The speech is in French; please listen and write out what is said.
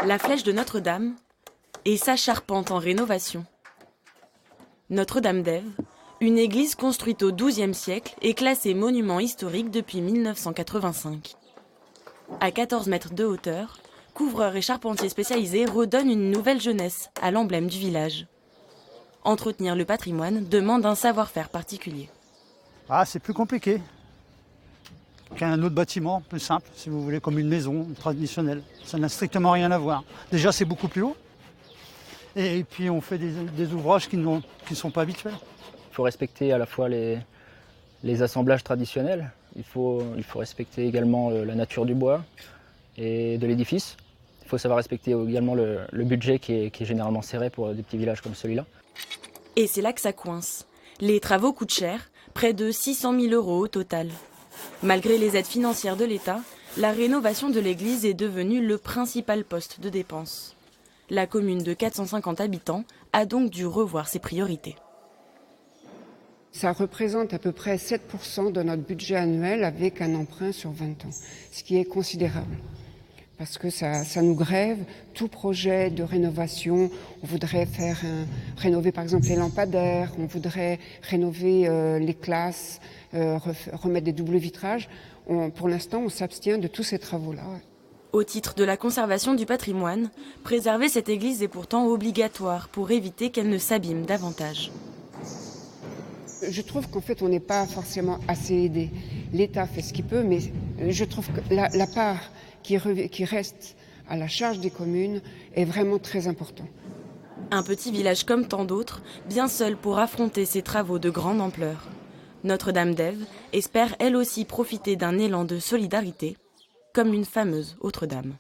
La flèche de Notre-Dame et sa charpente en rénovation. Notre-Dame-d'Ève, une église construite au XIIe siècle et classée monument historique depuis 1985. À 14 mètres de hauteur, couvreurs et charpentiers spécialisés redonnent une nouvelle jeunesse à l'emblème du village. Entretenir le patrimoine demande un savoir-faire particulier. Ah, c'est plus compliqué qu'un autre bâtiment, plus simple, si vous voulez, comme une maison traditionnelle. Ça n'a strictement rien à voir. Déjà, c'est beaucoup plus haut. Et puis, on fait des ouvrages qui ne sont pas habituels. Il faut respecter à la fois les assemblages traditionnels. Il faut respecter également la nature du bois et de l'édifice. Il faut savoir respecter également le budget qui est généralement serré pour des petits villages comme celui-là. Et c'est là que ça coince. Les travaux coûtent cher, près de 600 000 € au total. Malgré les aides financières de l'État, la rénovation de l'église est devenue le principal poste de dépense. La commune de 450 habitants a donc dû revoir ses priorités. Ça représente à peu près 7% de notre budget annuel avec un emprunt sur 20 ans, ce qui est considérable. Parce que ça nous grève tout projet de rénovation. On voudrait rénover par exemple les lampadaires, on voudrait rénover les classes, remettre des doubles vitrages. Pour l'instant, on s'abstient de tous ces travaux-là. Au titre de la conservation du patrimoine, préserver cette église est pourtant obligatoire pour éviter qu'elle ne s'abîme davantage. Je trouve qu'en fait, on n'est pas forcément assez aidé. L'État fait ce qu'il peut, mais je trouve que la part qui reste à la charge des communes est vraiment très importante. Un petit village comme tant d'autres, bien seul pour affronter ces travaux de grande ampleur. Notre-Dame-d'Ève espère elle aussi profiter d'un élan de solidarité, comme une fameuse Autre-Dame.